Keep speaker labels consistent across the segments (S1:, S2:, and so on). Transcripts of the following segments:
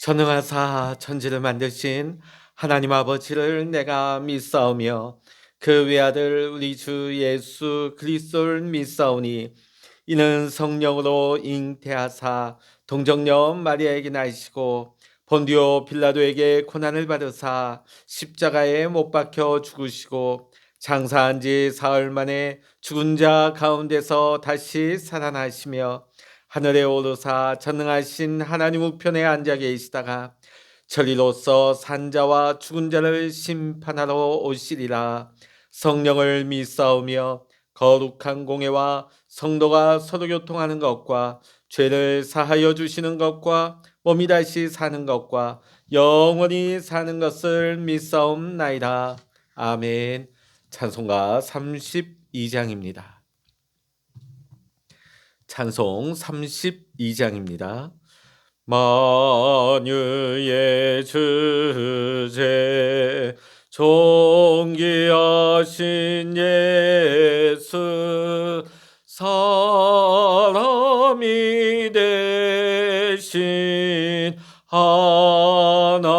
S1: 전능하사 천지를 만드신 하나님 아버지를 내가 믿사오며 그 외아들 우리 주 예수 그리스도를 믿사오니 이는 성령으로 잉태하사 동정녀 마리아에게 나시고 본디오 빌라도에게 고난을 받으사 십자가에 못 박혀 죽으시고 장사한 지 사흘 만에 죽은 자 가운데서 다시 살아나시며 하늘에 오르사 전능하신 하나님 우편에 앉아 계시다가 천리로서 산자와 죽은 자를 심판하러 오시리라. 성령을 믿사오며 거룩한 공예와 성도가 서로 교통하는 것과 죄를 사하여 주시는 것과 몸이 다시 사는 것과 영원히 사는 것을 믿사옵나이다. 아멘. 찬송가 32장입니다. 찬송 32장입니다. 만유의 주제 존귀하신 예수 사람이 되신 하나님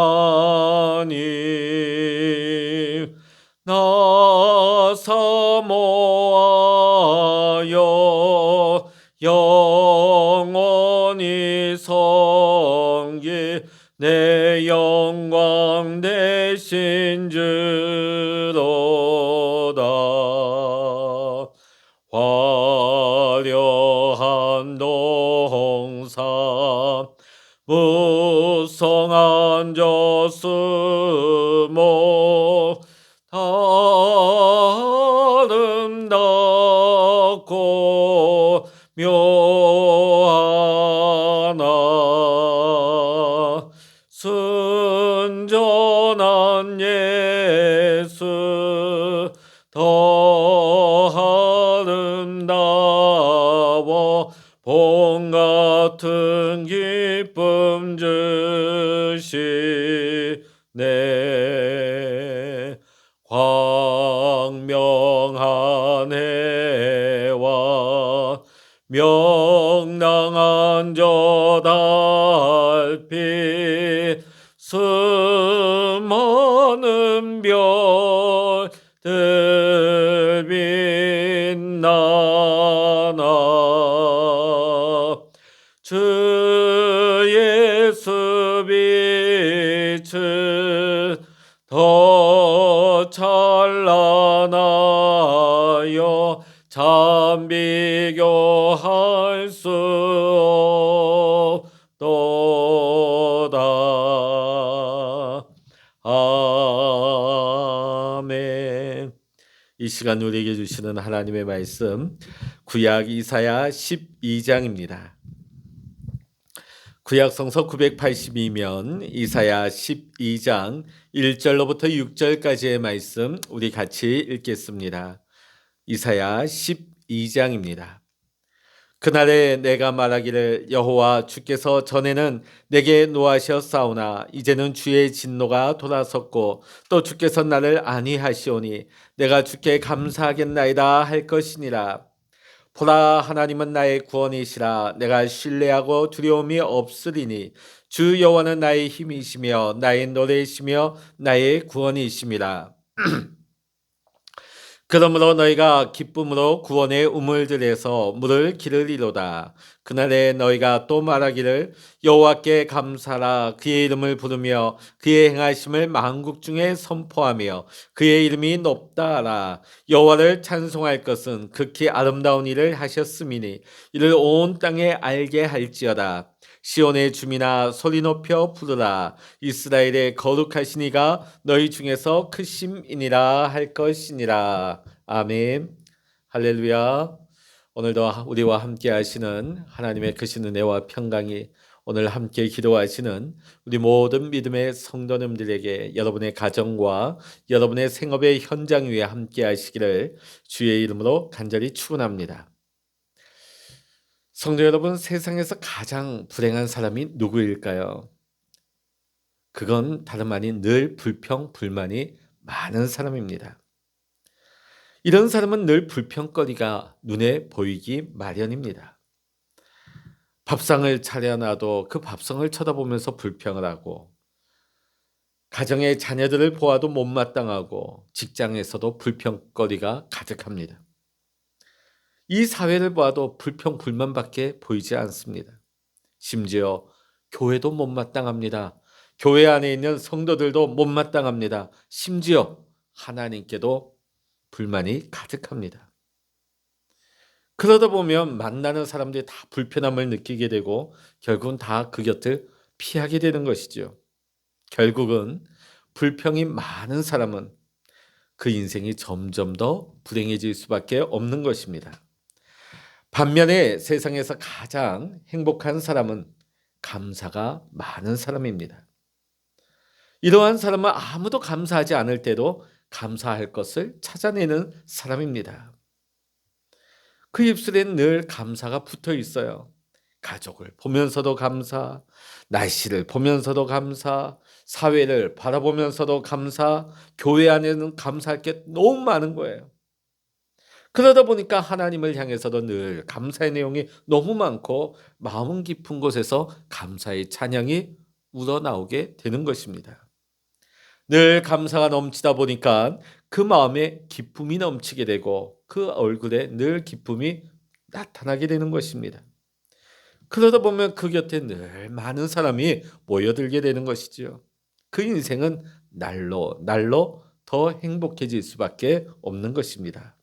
S1: 나 사모하여 영원히 섬기 내 영광 되신 주로다. 화려한 동산 무성한 저수목 아름답고 묘하나 순전한 예수 더 아름다워 봄 같은 기쁨 주시네. 광명한 해와 명랑한 저 달빛 수많은 별들 빛나나 주 예수 빛은 더 찬란하여 참 비교할 수 없도다. 아멘. 이 시간 우리에게 주시는 하나님의 말씀 구약 이사야 12장입니다. 구약 성서 982면 이사야 12장 1절로부터 6절까지의 말씀 우리 같이 읽겠습니다. 이사야 12장입니다. 그날에 내가 말하기를 여호와 주께서 전에는 내게 노하셨사오나 이제는 주의 진노가 돌아섰고 또 주께서 나를 안위하시오니 내가 주께 감사하겠나이다 할 것이니라. 보라 하나님은 나의 구원이시라. 내가 신뢰하고 두려움이 없으리니 주 여호와는 나의 힘이시며 나의 노래이시며 나의 구원이심이라. 그러므로 너희가 기쁨으로 구원의 우물들에서 물을 기르리로다. 그날에 너희가 또 말하기를 여호와께 감사라. 그의 이름을 부르며 그의 행하심을 만국 중에 선포하며 그의 이름이 높다하라. 여호와를 찬송할 것은 극히 아름다운 일을 하셨음이니 이를 온 땅에 알게 할지어다. 시온의 주민아 소리 높여 부르라. 이스라엘의 거룩하신 이가 너희 중에서 크심이니라 할 것이니라. 아멘. 할렐루야. 오늘도 우리와 함께 하시는 하나님의 크신 은혜와 평강이 오늘 함께 기도하시는 우리 모든 믿음의 성도님들에게 여러분의 가정과 여러분의 생업의 현장 위에 함께 하시기를 주의 이름으로 간절히 축원합니다. 성도 여러분, 세상에서 가장 불행한 사람이 누구일까요? 그건 다름 아닌 늘 불평, 불만이 많은 사람입니다. 이런 사람은 늘 불평거리가 눈에 보이기 마련입니다. 밥상을 차려놔도 그 밥상을 쳐다보면서 불평을 하고, 가정의 자녀들을 보아도 못마땅하고, 직장에서도 불평거리가 가득합니다. 이 사회를 봐도 불평 불만밖에 보이지 않습니다. 심지어 교회도 못마땅합니다. 교회 안에 있는 성도들도 못마땅합니다. 심지어 하나님께도 불만이 가득합니다. 그러다 보면 만나는 사람들이 다 불편함을 느끼게 되고 결국은 다 그 곁을 피하게 되는 것이죠. 결국은 불평이 많은 사람은 그 인생이 점점 더 불행해질 수밖에 없는 것입니다. 반면에 세상에서 가장 행복한 사람은 감사가 많은 사람입니다. 이러한 사람은 아무도 감사하지 않을 때도 감사할 것을 찾아내는 사람입니다. 그 입술엔 늘 감사가 붙어 있어요. 가족을 보면서도 감사, 날씨를 보면서도 감사, 사회를 바라보면서도 감사, 교회 안에는 감사할 게 너무 많은 거예요. 그러다 보니까 하나님을 향해서도 늘 감사의 내용이 너무 많고 마음 깊은 곳에서 감사의 찬양이 우러나오게 되는 것입니다. 늘 감사가 넘치다 보니까 그 마음에 기쁨이 넘치게 되고 그 얼굴에 늘 기쁨이 나타나게 되는 것입니다. 그러다 보면 그 곁에 늘 많은 사람이 모여들게 되는 것이지요. 그 인생은 날로 날로 더 행복해질 수밖에 없는 것입니다.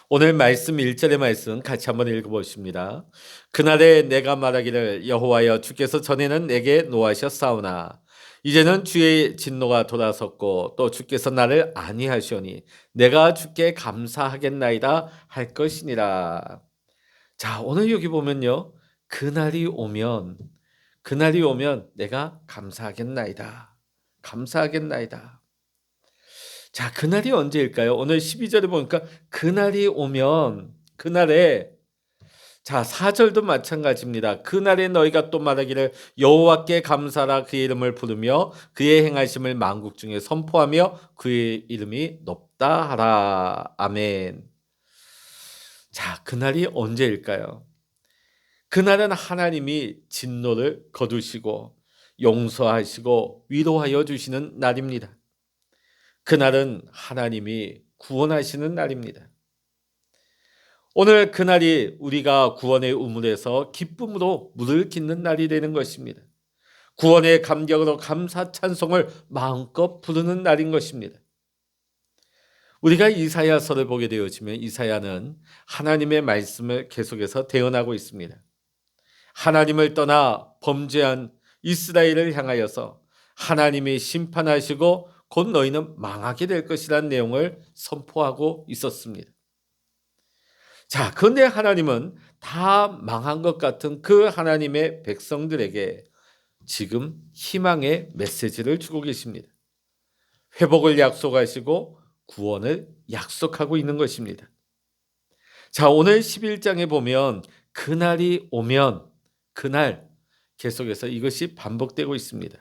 S1: 오늘 말씀 1절의 말씀 같이 한번 읽어보십니다. 그날에 내가 말하기를 여호와여 주께서 전에는 내게 노하셨사오나 이제는 주의 진노가 돌아섰고 또 주께서 나를 안위하시오니 내가 주께 감사하겠나이다 할 것이니라. 자, 오늘 여기 보면요. 그날이 오면 내가 감사하겠나이다. 감사하겠나이다. 자, 그날이 언제일까요? 오늘 12절에 보니까 그날이 오면 그날에 자, 4절도 마찬가지입니다. 그날에 너희가 또 말하기를 여호와께 감사하라 그의 이름을 부르며 그의 행하심을 만국 중에 선포하며 그의 이름이 높다 하라. 아멘. 자, 그날이 언제일까요? 그날은 하나님이 진노를 거두시고 용서하시고 위로하여 주시는 날입니다. 그날은 하나님이 구원하시는 날입니다. 오늘 그날이 우리가 구원의 우물에서 기쁨으로 물을 깃는 날이 되는 것입니다. 구원의 감격으로 감사 찬송을 마음껏 부르는 날인 것입니다. 우리가 이사야서를 보게 되어지면 이사야는 하나님의 말씀을 계속해서 대언하고 있습니다. 하나님을 떠나 범죄한 이스라엘을 향하여서 하나님이 심판하시고 곧 너희는 망하게 될 것이라는 내용을 선포하고 있었습니다. 자, 그런데 하나님은 다 망한 것 같은 그 하나님의 백성들에게 지금 희망의 메시지를 주고 계십니다. 회복을 약속하시고 구원을 약속하고 있는 것입니다. 자, 오늘 11장에 보면 그날이 오면 그날 계속해서 이것이 반복되고 있습니다.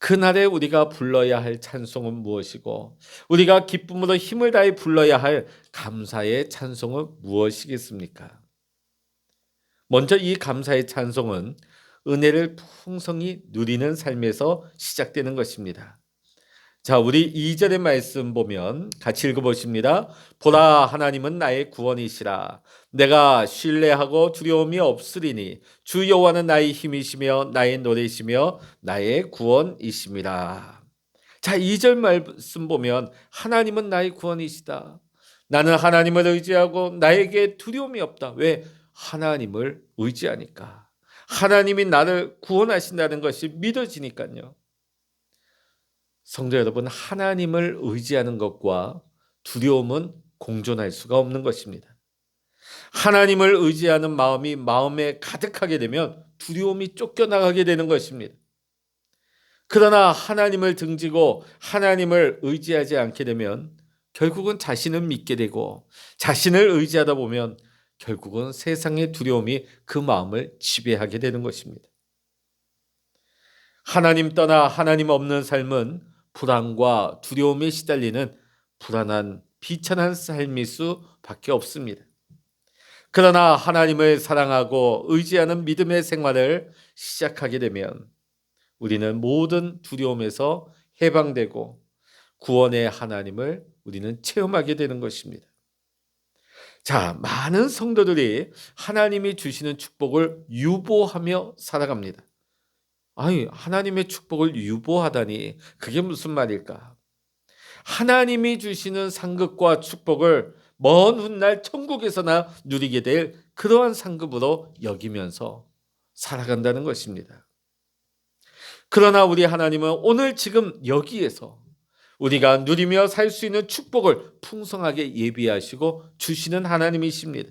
S1: 그날에 우리가 불러야 할 찬송은 무엇이고 우리가 기쁨으로 힘을 다해 불러야 할 감사의 찬송은 무엇이겠습니까? 먼저 이 감사의 찬송은 은혜를 풍성히 누리는 삶에서 시작되는 것입니다. 자, 우리 2절의 말씀 보면 같이 읽어보십니다. 보라, 하나님은 나의 구원이시라. 내가 신뢰하고 두려움이 없으리니 주 여호와는 나의 힘이시며 나의 노래이시며 나의 구원이심이라. 자, 2절 말씀 보면 하나님은 나의 구원이시다. 나는 하나님을 의지하고 나에게 두려움이 없다. 왜? 하나님을 의지하니까. 하나님이 나를 구원하신다는 것이 믿어지니까요. 성도 여러분, 하나님을 의지하는 것과 두려움은 공존할 수가 없는 것입니다. 하나님을 의지하는 마음이 마음에 가득하게 되면 두려움이 쫓겨나가게 되는 것입니다. 그러나 하나님을 등지고 하나님을 의지하지 않게 되면 결국은 자신을 믿게 되고 자신을 의지하다 보면 결국은 세상의 두려움이 그 마음을 지배하게 되는 것입니다. 하나님 떠나 하나님 없는 삶은 불안과 두려움에 시달리는 불안한 비천한 삶일 수밖에 없습니다. 그러나 하나님을 사랑하고 의지하는 믿음의 생활을 시작하게 되면 우리는 모든 두려움에서 해방되고 구원의 하나님을 우리는 체험하게 되는 것입니다. 자, 많은 성도들이 하나님이 주시는 축복을 유보하며 살아갑니다. 아니, 하나님의 축복을 유보하다니 그게 무슨 말일까? 하나님이 주시는 상급과 축복을 먼 훗날 천국에서나 누리게 될 그러한 상급으로 여기면서 살아간다는 것입니다. 그러나 우리 하나님은 오늘 지금 여기에서 우리가 누리며 살 수 있는 축복을 풍성하게 예비하시고 주시는 하나님이십니다.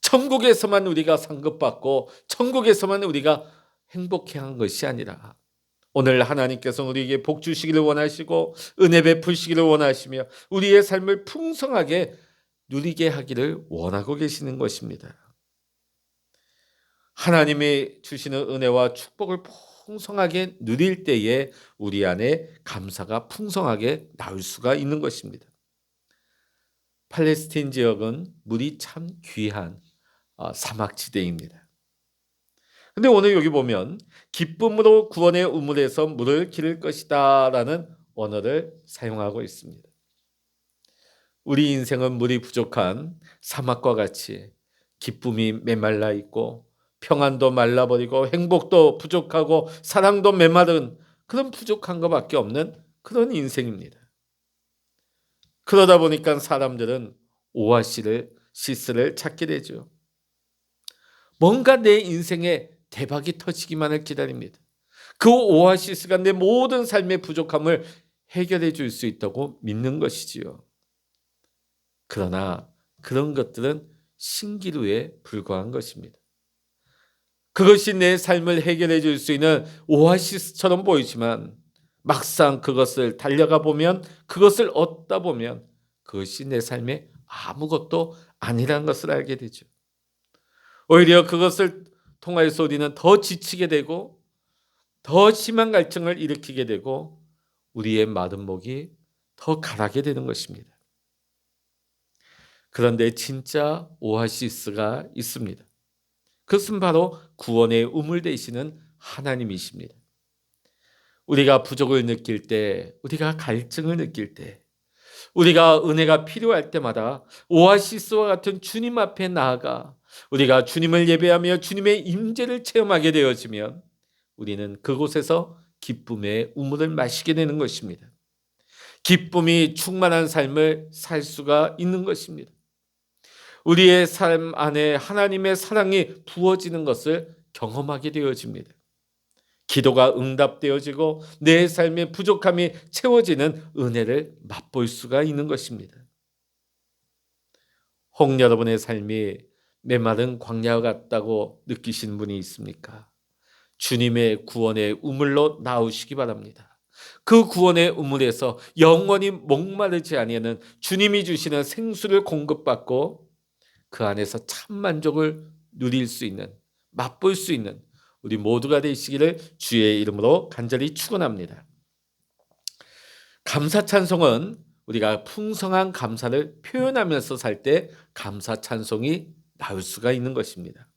S1: 천국에서만 우리가 상급받고 천국에서만 우리가 행복해한 것이 아니라 오늘 하나님께서 우리에게 복 주시기를 원하시고 은혜 베푸시기를 원하시며 우리의 삶을 풍성하게 누리게 하기를 원하고 계시는 것입니다. 하나님이 주시는 은혜와 축복을 풍성하게 누릴 때에 우리 안에 감사가 풍성하게 나올 수가 있는 것입니다. 팔레스틴 지역은 물이 참 귀한 사막지대입니다. 근데 오늘 여기 보면 기쁨으로 구원의 우물에서 물을 기를 것이다 라는 언어를 사용하고 있습니다. 우리 인생은 물이 부족한 사막과 같이 기쁨이 메말라 있고 평안도 말라버리고 행복도 부족하고 사랑도 메마른 그런 부족한 것밖에 없는 그런 인생입니다. 그러다 보니까 사람들은 오아시스를 찾게 되죠. 뭔가 내 인생에 대박이 터지기만을 기다립니다. 그 오아시스가 내 모든 삶의 부족함을 해결해 줄 수 있다고 믿는 것이지요. 그러나 그런 것들은 신기루에 불과한 것입니다. 그것이 내 삶을 해결해 줄 수 있는 오아시스처럼 보이지만 막상 그것을 달려가 보면 그것을 얻다 보면 그것이 내 삶에 아무것도 아니라는 것을 알게 되죠. 오히려 그것을 통하여서 우리는 더 지치게 되고 더 심한 갈증을 일으키게 되고 우리의 마른 목이 더 가라게 되는 것입니다. 그런데 진짜 오아시스가 있습니다. 그것은 바로 구원의 우물 되시는 하나님이십니다. 우리가 부족을 느낄 때, 우리가 갈증을 느낄 때, 우리가 은혜가 필요할 때마다 오아시스와 같은 주님 앞에 나아가 우리가 주님을 예배하며 주님의 임재를 체험하게 되어지면 우리는 그곳에서 기쁨의 우물을 마시게 되는 것입니다. 기쁨이 충만한 삶을 살 수가 있는 것입니다. 우리의 삶 안에 하나님의 사랑이 부어지는 것을 경험하게 되어집니다. 기도가 응답되어지고 내 삶의 부족함이 채워지는 은혜를 맛볼 수가 있는 것입니다. 혹 여러분의 삶이 메마른 광야 같다고 느끼시는 분이 있습니까? 주님의 구원의 우물로 나오시기 바랍니다. 그 구원의 우물에서 영원히 목마르지 아니하는 주님이 주시는 생수를 공급받고 그 안에서 참 만족을 누릴 수 있는, 맛볼 수 있는 우리 모두가 되시기를 주의 이름으로 간절히 축원합니다. 감사 찬송은 우리가 풍성한 감사를 표현하면서 살 때 감사 찬송이 나올 수가 있는 것입니다.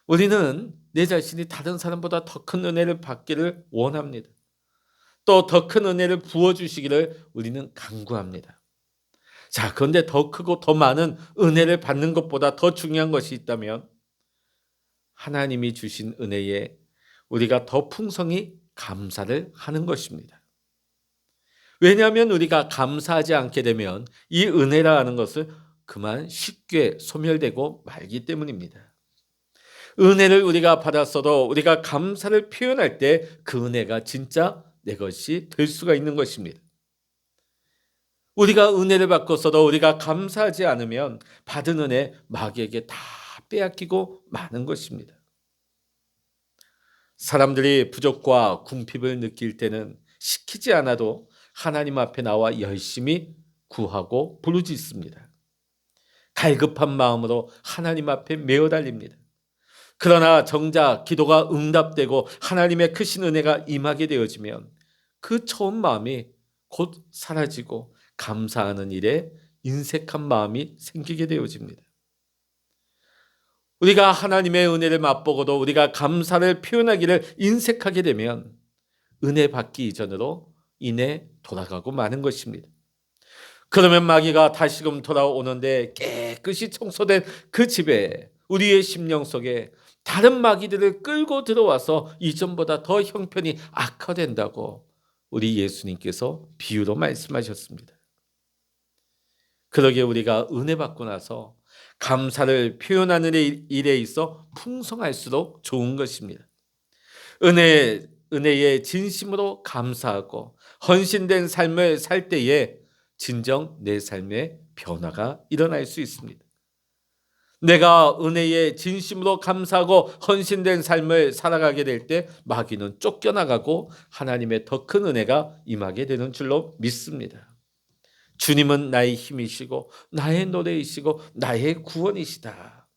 S1: 우리는 내 자신이 다른 사람보다 더 큰 은혜를 받기를 원합니다. 또 더 큰 은혜를 부어주시기를 우리는 간구합니다. 자, 그런데 더 크고 더 많은 은혜를 받는 것보다 더 중요한 것이 있다면 하나님이 주신 은혜에 우리가 더 풍성히 감사를 하는 것입니다. 왜냐하면 우리가 감사하지 않게 되면 이 은혜라 하는 것을 그만 쉽게 소멸되고 말기 때문입니다. 은혜를 우리가 받았어도 우리가 감사를 표현할 때 그 은혜가 진짜 내 것이 될 수가 있는 것입니다. 우리가 은혜를 받고서도 우리가 감사하지 않으면 받은 은혜 마귀에게 다 빼앗기고 마는 것입니다. 사람들이 부족과 궁핍을 느낄 때는 시키지 않아도 하나님 앞에 나와 열심히 구하고 부르짖습니다. 갈급한 마음으로 하나님 앞에 메어 달립니다. 그러나 정작 기도가 응답되고 하나님의 크신 은혜가 임하게 되어지면 그 처음 마음이 곧 사라지고 감사하는 일에 인색한 마음이 생기게 되어집니다. 우리가 하나님의 은혜를 맛보고도 우리가 감사를 표현하기를 인색하게 되면 은혜 받기 이전으로 인해 돌아가고 마는 것입니다. 그러면 마귀가 다시금 돌아오는데 깨끗이 청소된 그 집에 우리의 심령 속에 다른 마귀들을 끌고 들어와서 이전보다 더 형편이 악화된다고 우리 예수님께서 비유로 말씀하셨습니다. 그러기에 우리가 은혜 받고 나서 감사를 표현하는 일에 있어 풍성할수록 좋은 것입니다. 은혜에 진심으로 감사하고 헌신된 삶을 살 때에 진정 내 삶에 변화가 일어날 수 있습니다. 내가 은혜에 진심으로 감사하고 헌신된 삶을 살아가게 될 때 마귀는 쫓겨나가고 하나님의 더 큰 은혜가 임하게 되는 줄로 믿습니다. 주님은 나의 힘이시고 나의 노래이시고 나의 구원이시다.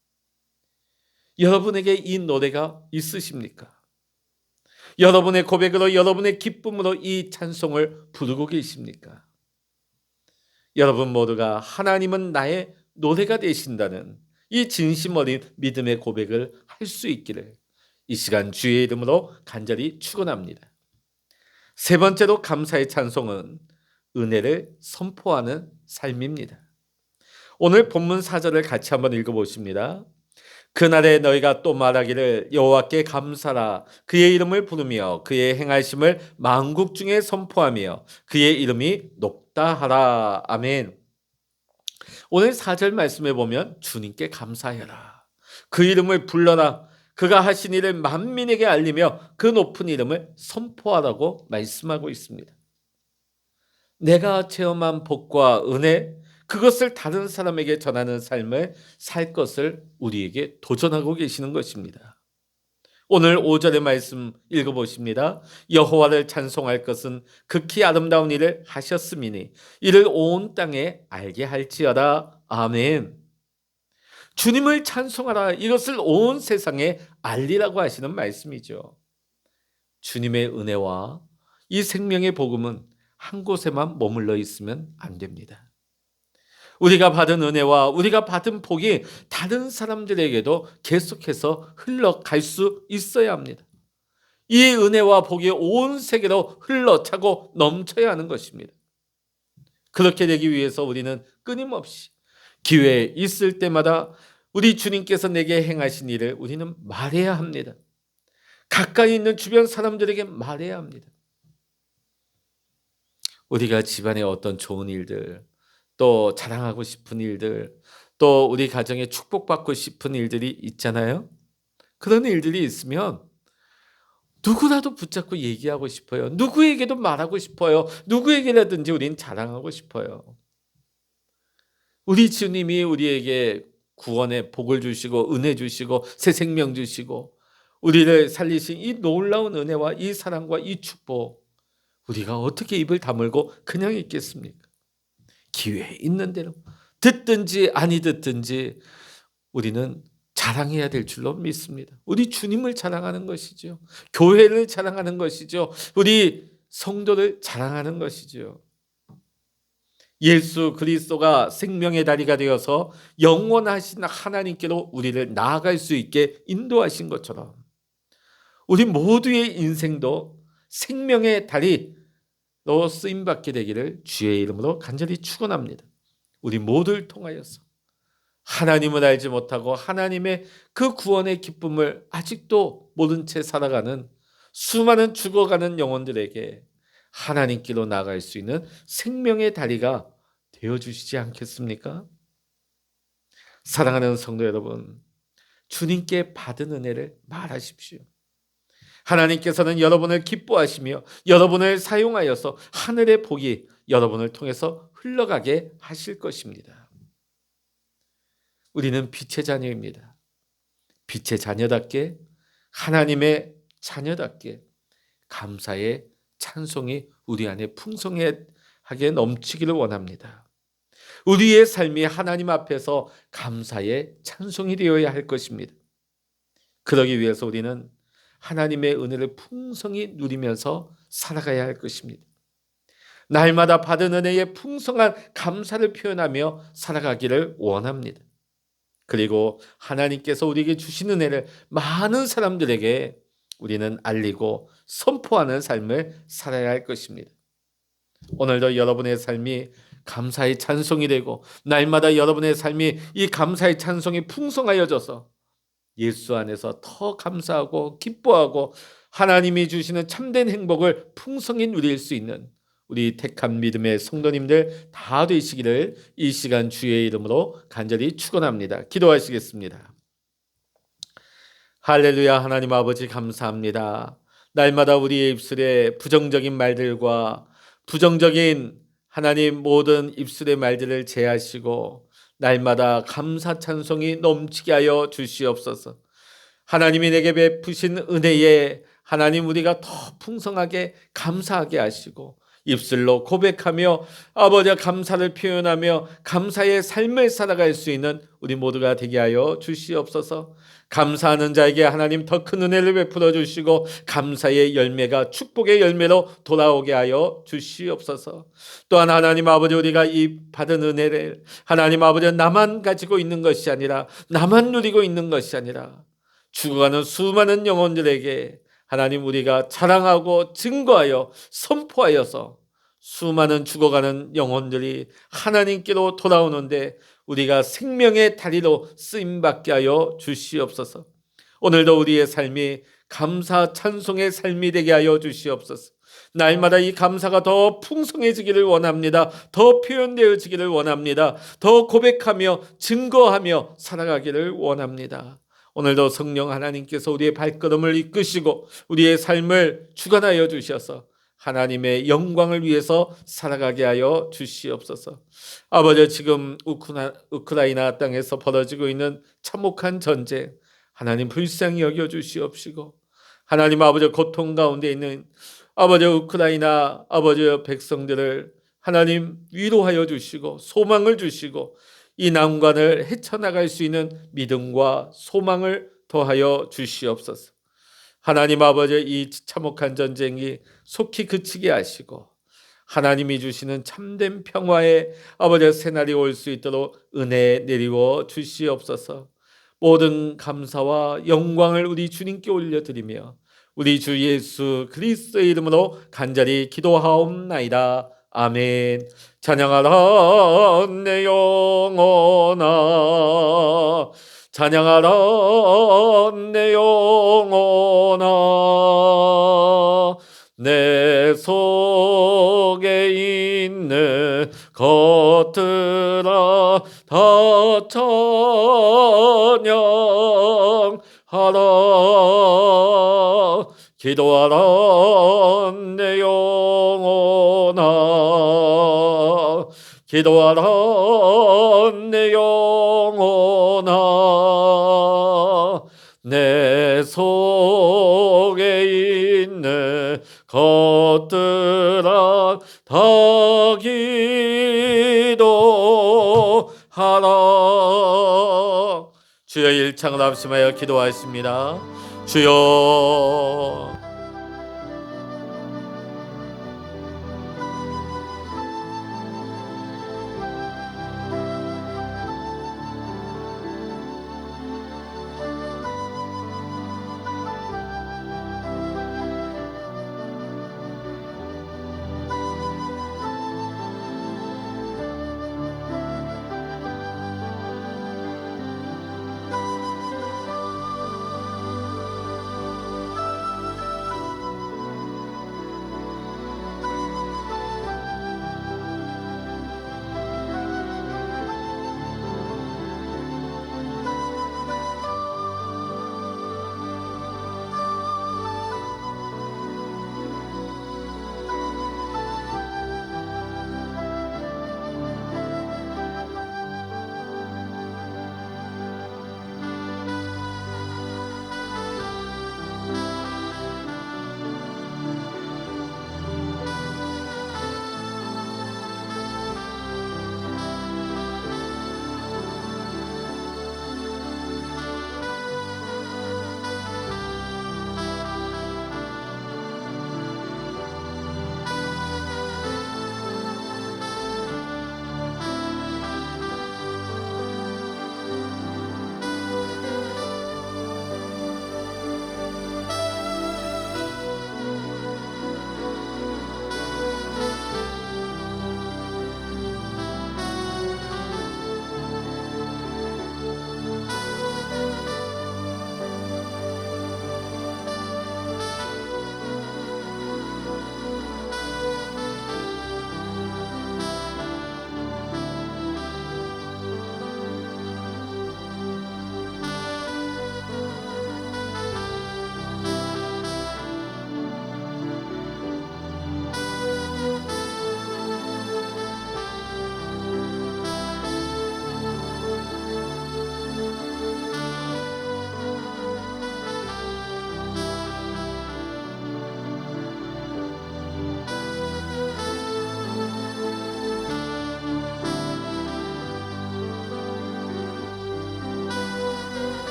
S1: 여러분에게 이 노래가 있으십니까? 여러분의 고백으로 여러분의 기쁨으로 이 찬송을 부르고 계십니까? 여러분 모두가 하나님은 나의 노래가 되신다는 이 진심 어린 믿음의 고백을 할 수 있기를 이 시간 주의 이름으로 간절히 축원합니다. 세 번째로 감사의 찬송은 은혜를 선포하는 삶입니다. 오늘 본문 4절을 같이 한번 읽어보십니다. 그날에 너희가 또 말하기를 여호와께 감사라. 그의 이름을 부르며 그의 행하심을 만국 중에 선포하며 그의 이름이 높다 하라. 아멘. 오늘 4절 말씀에 보면 주님께 감사해라. 그 이름을 불러라. 그가 하신 일을 만민에게 알리며 그 높은 이름을 선포하라고 말씀하고 있습니다. 내가 체험한 복과 은혜, 그것을 다른 사람에게 전하는 삶을 살 것을 우리에게 도전하고 계시는 것입니다. 오늘 5절의 말씀 읽어보십니다. 여호와를 찬송할 것은 극히 아름다운 일을 하셨음이니 이를 온 땅에 알게 할지어다. 아멘. 주님을 찬송하라. 이것을 온 세상에 알리라고 하시는 말씀이죠. 주님의 은혜와 이 생명의 복음은 한 곳에만 머물러 있으면 안 됩니다. 우리가 받은 은혜와 우리가 받은 복이 다른 사람들에게도 계속해서 흘러갈 수 있어야 합니다. 이 은혜와 복이 온 세계로 흘러차고 넘쳐야 하는 것입니다. 그렇게 되기 위해서 우리는 끊임없이 기회 있을 때마다 우리 주님께서 내게 행하신 일을 우리는 말해야 합니다. 가까이 있는 주변 사람들에게 말해야 합니다. 우리가 집안에 어떤 좋은 일들, 또 자랑하고 싶은 일들, 또 우리 가정에 축복받고 싶은 일들이 있잖아요. 그런 일들이 있으면 누구라도 붙잡고 얘기하고 싶어요. 누구에게도 말하고 싶어요. 누구에게라든지 우린 자랑하고 싶어요. 우리 주님이 우리에게 구원의 복을 주시고 은혜 주시고 새 생명 주시고 우리를 살리신 이 놀라운 은혜와 이 사랑과 이 축복, 우리가 어떻게 입을 다물고 그냥 있겠습니까? 기회 있는 대로 듣든지 아니 듣든지 우리는 자랑해야 될 줄로 믿습니다. 우리 주님을 자랑하는 것이죠. 교회를 자랑하는 것이죠. 우리 성도를 자랑하는 것이죠. 예수 그리스도가 생명의 다리가 되어서 영원하신 하나님께로 우리를 나아갈 수 있게 인도하신 것처럼 우리 모두의 인생도 생명의 다리로 쓰임받게 되기를 주의 이름으로 간절히 축원합니다. 우리 모두를 통하여서 하나님을 알지 못하고 하나님의 그 구원의 기쁨을 아직도 모른 채 살아가는 수많은 죽어가는 영혼들에게 하나님께로 나아갈 수 있는 생명의 다리가 되어주시지 않겠습니까? 사랑하는 성도 여러분, 주님께 받은 은혜를 말하십시오. 하나님께서는 여러분을 기뻐하시며 여러분을 사용하여서 하늘의 복이 여러분을 통해서 흘러가게 하실 것입니다. 우리는 빛의 자녀입니다. 빛의 자녀답게, 하나님의 자녀답게 감사의 찬송이 우리 안에 풍성하게 넘치기를 원합니다. 우리의 삶이 하나님 앞에서 감사의 찬송이 되어야 할 것입니다. 그러기 위해서 우리는 하나님의 은혜를 풍성히 누리면서 살아가야 할 것입니다. 날마다 받은 은혜에 풍성한 감사를 표현하며 살아가기를 원합니다. 그리고 하나님께서 우리에게 주신 은혜를 많은 사람들에게 우리는 알리고 선포하는 삶을 살아야 할 것입니다. 오늘도 여러분의 삶이 감사의 찬송이 되고 날마다 여러분의 삶이 이 감사의 찬송이 풍성하여져서 예수 안에서 더 감사하고 기뻐하고 하나님이 주시는 참된 행복을 풍성히 누릴 수 있는 우리 택한 믿음의 성도님들 다 되시기를 이 시간 주의 이름으로 간절히 축원합니다. 기도하시겠습니다. 할렐루야. 하나님 아버지 감사합니다. 날마다 우리의 입술에 부정적인 말들과 부정적인 하나님 모든 입술의 말들을 제하시고 날마다 감사 찬송이 넘치게 하여 주시옵소서. 하나님이 내게 베푸신 은혜에 하나님 우리가 더 풍성하게 감사하게 하시고 입술로 고백하며 아버지 감사를 표현하며 감사의 삶을 살아갈 수 있는 우리 모두가 되게 하여 주시옵소서. 감사하는 자에게 하나님 더 큰 은혜를 베풀어 주시고 감사의 열매가 축복의 열매로 돌아오게 하여 주시옵소서. 또한 하나님 아버지 우리가 이 받은 은혜를 하나님 아버지 나만 가지고 있는 것이 아니라 나만 누리고 있는 것이 아니라 죽어가는 수많은 영혼들에게 하나님 우리가 자랑하고 증거하여 선포하여서 수많은 죽어가는 영혼들이 하나님께로 돌아오는데 우리가 생명의 다리로 쓰임받게 하여 주시옵소서. 오늘도 우리의 삶이 감사 찬송의 삶이 되게 하여 주시옵소서. 날마다 이 감사가 더 풍성해지기를 원합니다. 더 표현되어지기를 원합니다. 더 고백하며 증거하며 살아가기를 원합니다. 오늘도 성령 하나님께서 우리의 발걸음을 이끄시고 우리의 삶을 주관하여 주셔서 하나님의 영광을 위해서 살아가게 하여 주시옵소서. 아버지 지금 우크라이나 땅에서 벌어지고 있는 참혹한 전쟁 하나님 불쌍히 여겨 주시옵시고 하나님 아버지 고통 가운데 있는 아버지 우크라이나 아버지 백성들을 하나님 위로하여 주시고 소망을 주시고 이 난관을 헤쳐나갈 수 있는 믿음과 소망을 더하여 주시옵소서. 하나님 아버지 이 참혹한 전쟁이 속히 그치게 하시고 하나님이 주시는 참된 평화의 아버지 새날이 올 수 있도록 은혜 내리워 주시옵소서. 모든 감사와 영광을 우리 주님께 올려드리며 우리 주 예수 그리스도의 이름으로 간절히 기도하옵나이다. 아멘. 찬양하라 내 영혼아 찬양하라 내 영혼아 내 속에 있는 것들아 다 찬양하라 기도하라 내 영혼아 기도하라 내 영혼아 내 속에 있는 것들아 다 기도하라. 주여 일창을 합심하여 기도하십니다. 주여